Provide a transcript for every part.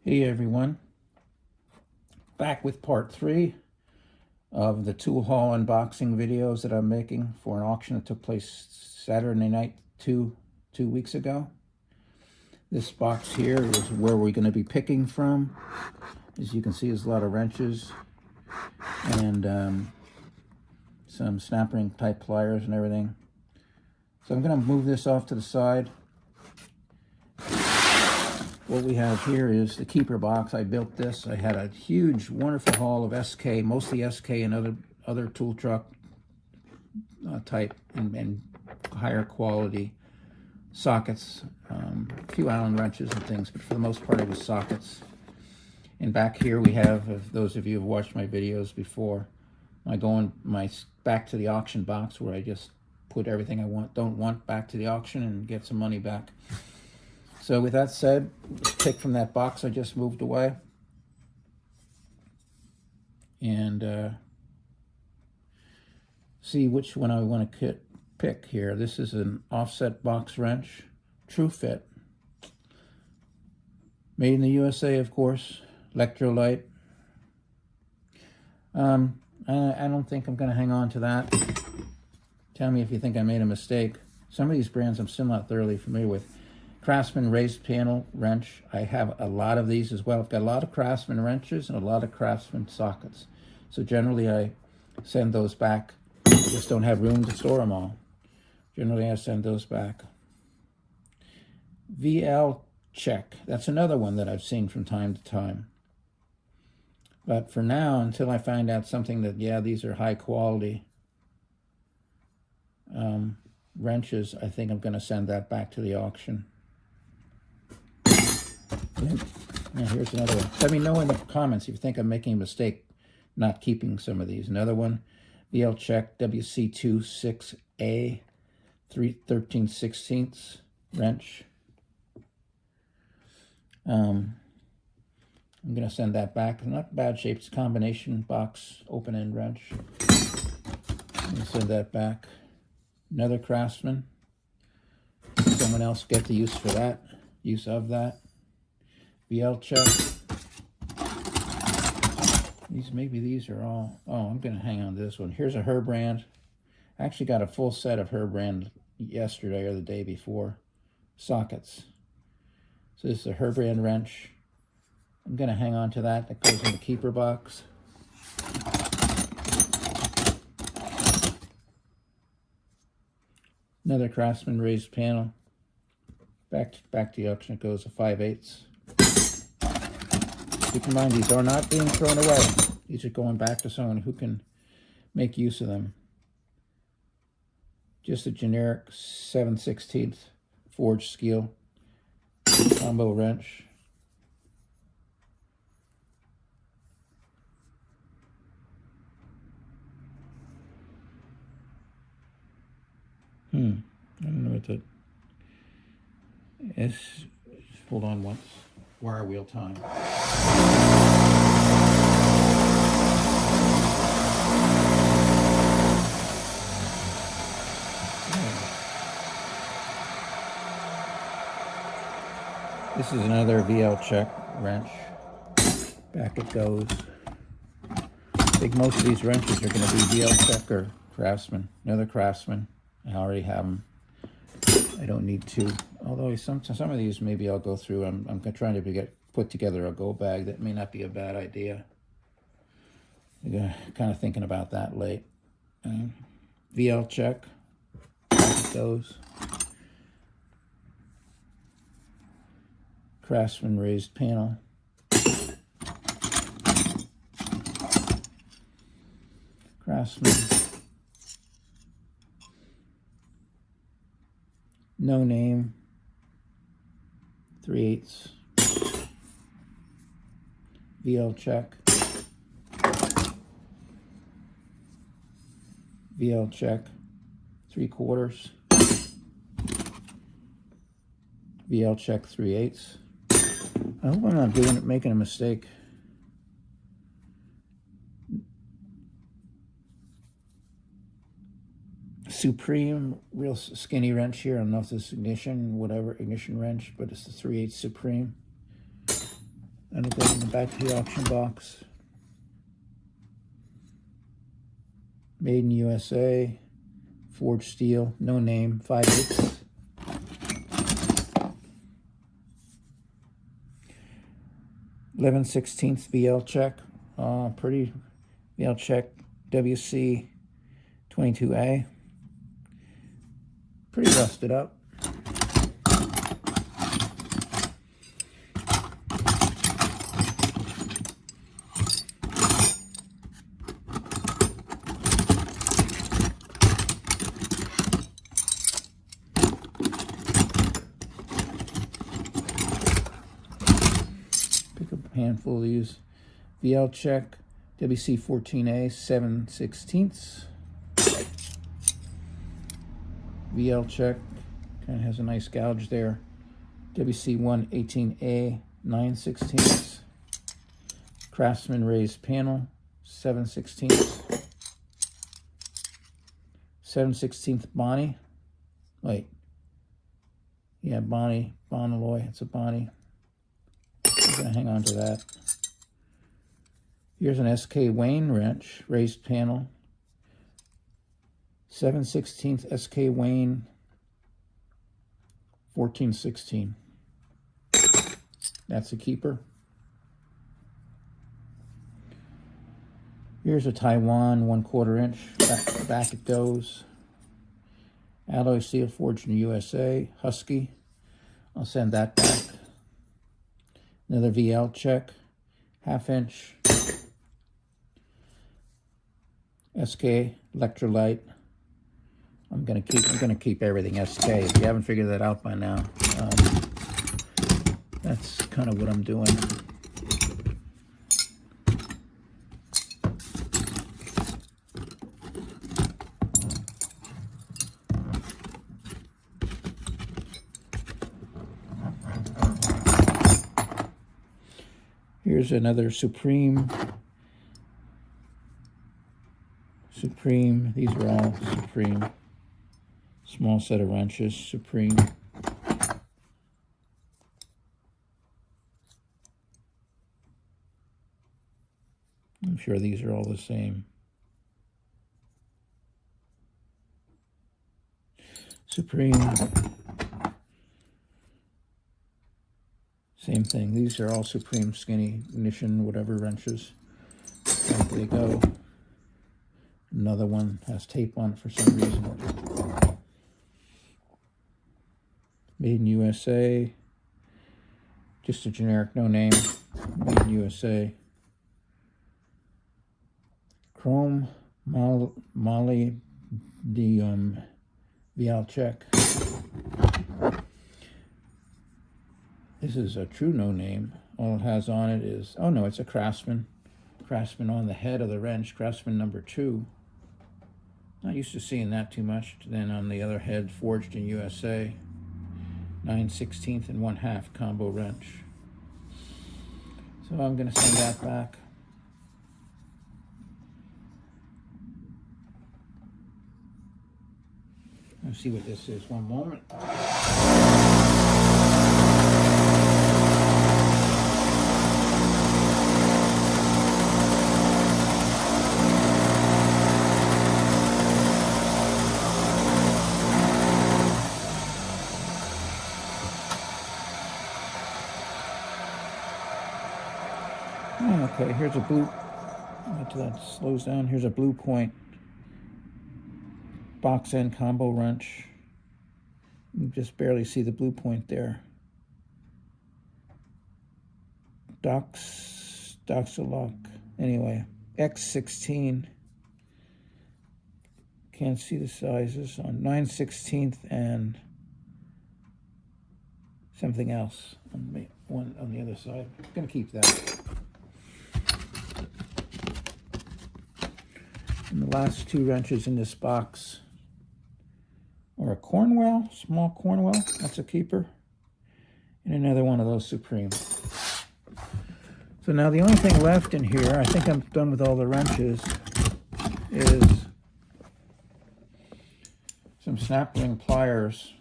Hey everyone, back with part 3 of the tool haul unboxing videos that I'm making for an auction that took place Saturday night two weeks ago. This box here is where we're going to be picking from. As you can see, there's a lot of wrenches and some snap ring type pliers and everything. So I'm going to move this off to the side. What we have here is the keeper box. I built this. I had a huge, wonderful haul of SK, mostly SK and other tool truck type and higher quality sockets, a few Allen wrenches and things, but for the most part it was sockets. And back here we have, if those of you who have watched my videos before, my back to the auction box where I just put everything I don't want back to the auction and get some money back. So with that said, let's pick from that box I just moved away. And see which one I want to pick here. This is an offset box wrench, True Fit. Made in the USA, of course. Electrolyte. I don't think I'm going to hang on to that. Tell me if you think I made a mistake. Some of these brands I'm still not thoroughly familiar with. Craftsman raised panel wrench. I have a lot of these as well. I've got a lot of Craftsman wrenches and a lot of Craftsman sockets. So generally I send those back. I just don't have room to store them all. Generally I send those back. VLCheck. That's another one that I've seen from time to time. But for now, until I find out something that, yeah, these are high quality wrenches, I think I'm going to send that back to the auction. Now here's another one. Let me know in the comments if you think I'm making a mistake not keeping some of these. Another one, VLCheck WC26A 13/16 wrench. I'm going to send that back. Not bad shape. It's a combination box open-end wrench. I'm going to send that back. Another Craftsman. Someone else get the use of that. VLCheck. Maybe these are all. Oh, I'm going to hang on to this one. Here's a Herbrand. I actually got a full set of Herbrand yesterday or the day before. Sockets. So this is a Herbrand wrench. I'm going to hang on to that. That goes in the keeper box. Another Craftsman raised panel. Back to the auction it goes, a 5/8. Keep in mind, these are not being thrown away. These are going back to someone who can make use of them. Just a generic 7/16 forged steel combo wrench. I don't know what that is. Hold on once. Wire wheel time. This is another VLCheck wrench. Back it goes. I think most of these wrenches are going to be VLCheck or Craftsman. Another Craftsman. I already have them. I don't need to. Although some of these maybe I'll go through. I'm trying to put together a go bag. That may not be a bad idea. Kind of thinking about that late. VLCheck. Those. Craftsman raised panel. Craftsman. No name. 3/8. VLCheck. VLCheck. 3/4. VLCheck 3/8. I hope I'm not making a mistake. Supreme, real skinny wrench here. I don't know if this is ignition wrench, but it's the 3/8 Supreme. And it goes in the back of the auction box. Made in USA, forged steel, no name, 5/8. (11/16) VLCheck, pretty VLCheck WC 22A, pretty rusted up. Pick up a handful of these. VLCheck WC 14A 7/16. VLCheck kind of has a nice gouge there. WC 118A 9/16. Craftsman raised panel 7/16. 7/16 Bonnie. Wait. Yeah, Bonnie. Bonaloy. It's a Bonnie. I'm going to hang on to that. Here's an SK Wayne wrench, raised panel. 7/16 SK Wayne 14/16. That's a keeper. Here's a Taiwan 1/4 inch. Back it goes. Alloy steel forged in the USA. Husky. I'll send that back. Another VLCheck. 1/2 inch. SK Electrolyte. I'm gonna keep everything SK. If you haven't figured that out by now, that's kind of what I'm doing. Here's another Supreme. These are all Supreme. Small set of wrenches, Supreme. I'm sure these are all the same. Supreme. Same thing. These are all Supreme skinny ignition, whatever wrenches. There they go. Another one has tape on it for some reason. Made in USA. Just a generic, no name. Made in USA. Chrome molybdenum VLCheck. This is a true no name. All it has on it is, oh no, it's a Craftsman. Craftsman on the head of the wrench, Craftsman number 2. Not used to seeing that too much. Then on the other head, forged in USA. 9/16 and 1/2 combo wrench. So I'm going to send that back. Let's see what this is. One moment. Okay, here's a blue, until that slows down, here's a Blue Point box end combo wrench. You can just barely see the blue point there. Doxalock, anyway, X16. Can't see the sizes on 9/16 and something else on one on the other side. I'm gonna keep that. And the last two wrenches in this box are a Cornwell, small Cornwell, that's a keeper, and another one of those Supreme. So now the only thing left in here, I think I'm done with all the wrenches, is some snap ring pliers.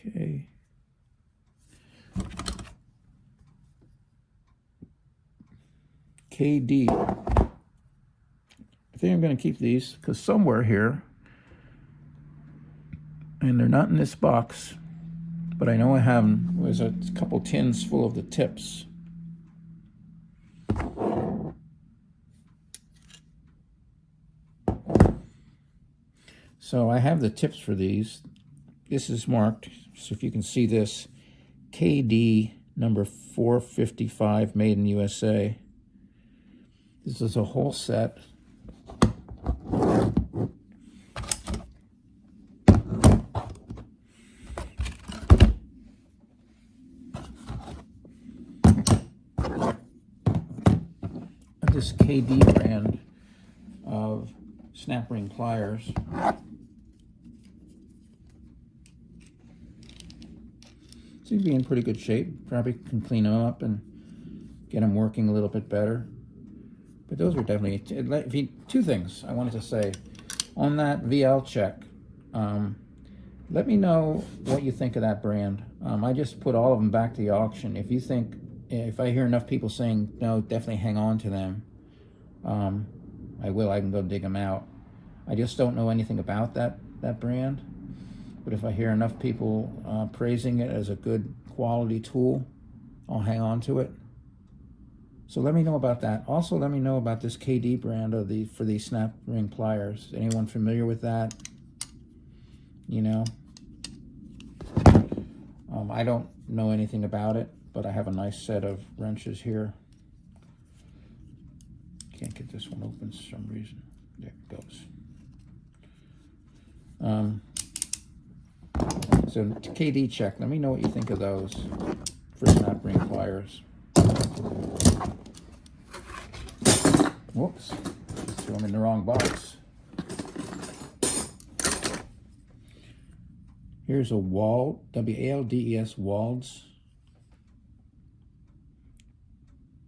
Okay. KD. I think I'm going to keep these because somewhere here, and they're not in this box, but I know I have them. There's a couple tins full of the tips. So I have the tips for these. This is marked, so if you can see this, KD number 455, made in USA. This is a whole set. This KD brand of snap ring pliers. Seem to be in pretty good shape. Probably can clean them up and get them working a little bit better. But those were definitely two things I wanted to say on that VLCheck. Let me know what you think of that brand. I just put all of them back to the auction. If you think, if I hear enough people saying no, definitely hang on to them, I will. I can go dig them out. I just don't know anything about that brand. But if I hear enough people praising it as a good quality tool, I'll hang on to it. So let me know about that. Also, let me know about this KD brand of for these snap ring pliers. Anyone familiar with that? You know, I don't know anything about it, but I have a nice set of wrenches here. Can't get this one open for some reason. There it goes. So KD check. Let me know what you think of those for snap ring pliers. Whoops, threw them in the wrong box. Here's a WALDES Walds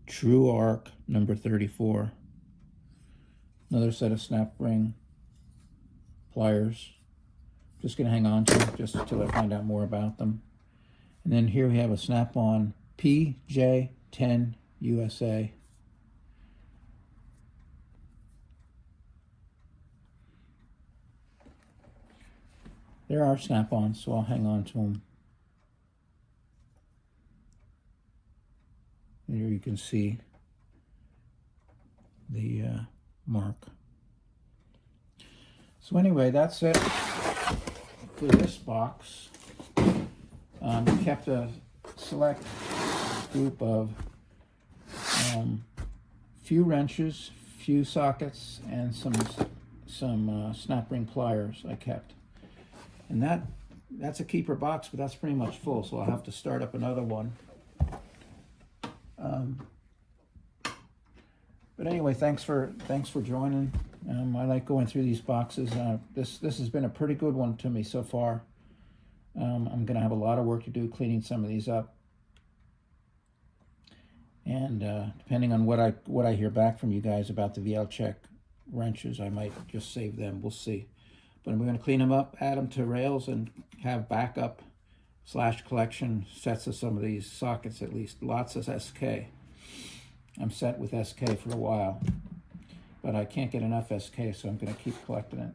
True Arc number 34. Another set of snap ring pliers. Just going to hang on to them just until I find out more about them. And then here we have a Snap-on PJ10 USA. There are Snap-ons, so I'll hang on to them. And here you can see the mark. So anyway, that's it for this box. Kept a select group of few wrenches, few sockets, and some snap ring pliers I kept. And that's a keeper box, but that's pretty much full, so I'll have to start up another one. But anyway, thanks for joining. I like going through these boxes. This has been a pretty good one to me so far. I'm going to have a lot of work to do cleaning some of these up. And depending on what I hear back from you guys about the VLCheck wrenches, I might just save them. We'll see. But I'm going to clean them up, add them to rails, and have backup / collection sets of some of these sockets at least. Lots of SK. I'm set with SK for a while, but I can't get enough SK, so I'm going to keep collecting it.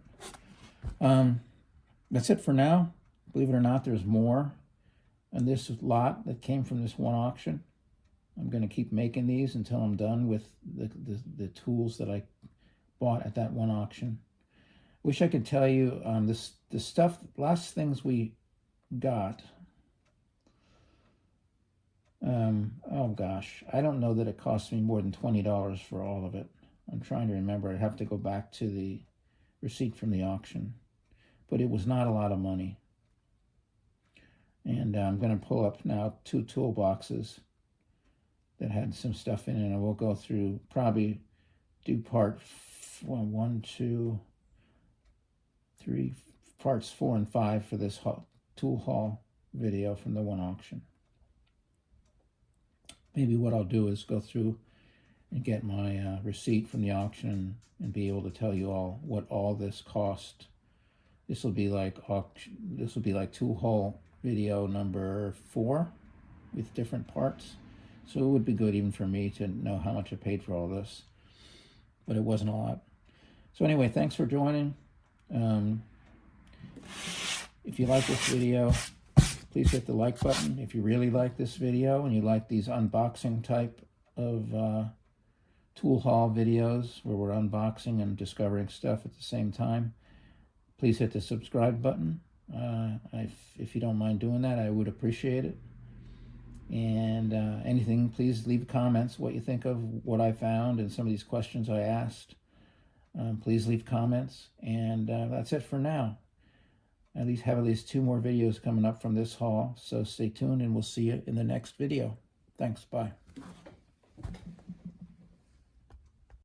That's it for now. Believe it or not, there's more. And this lot that came from this one auction, I'm going to keep making these until I'm done with the tools that I bought at that one auction. Wish I could tell you the stuff, last things we got. Oh gosh, I don't know that it cost me more than $20 for all of it. I'm trying to remember. I'd have to go back to the receipt from the auction, but it was not a lot of money. And I'm going to pull up now 2 toolboxes that had some stuff in it, and we'll go through, probably do part 1, 2, 3, parts 4 and 5 for this tool haul video from the one auction. Maybe what I'll do is go through and get my receipt from the auction and be able to tell you all what all this cost. This will be like tool haul video number 4 with different parts. So it would be good even for me to know how much I paid for all this. But it wasn't a lot. So anyway, thanks for joining. If you like this video, please hit the like button. If you really like this video and you like these unboxing type of tool haul videos where we're unboxing and discovering stuff at the same time, please hit the subscribe button. If you don't mind doing that, I would appreciate it. And anything, please leave comments what you think of what I found and some of these questions I asked. Please leave comments. And that's it for now. At least 2 more videos coming up from this haul. So stay tuned and we'll see you in the next video. Thanks. Bye.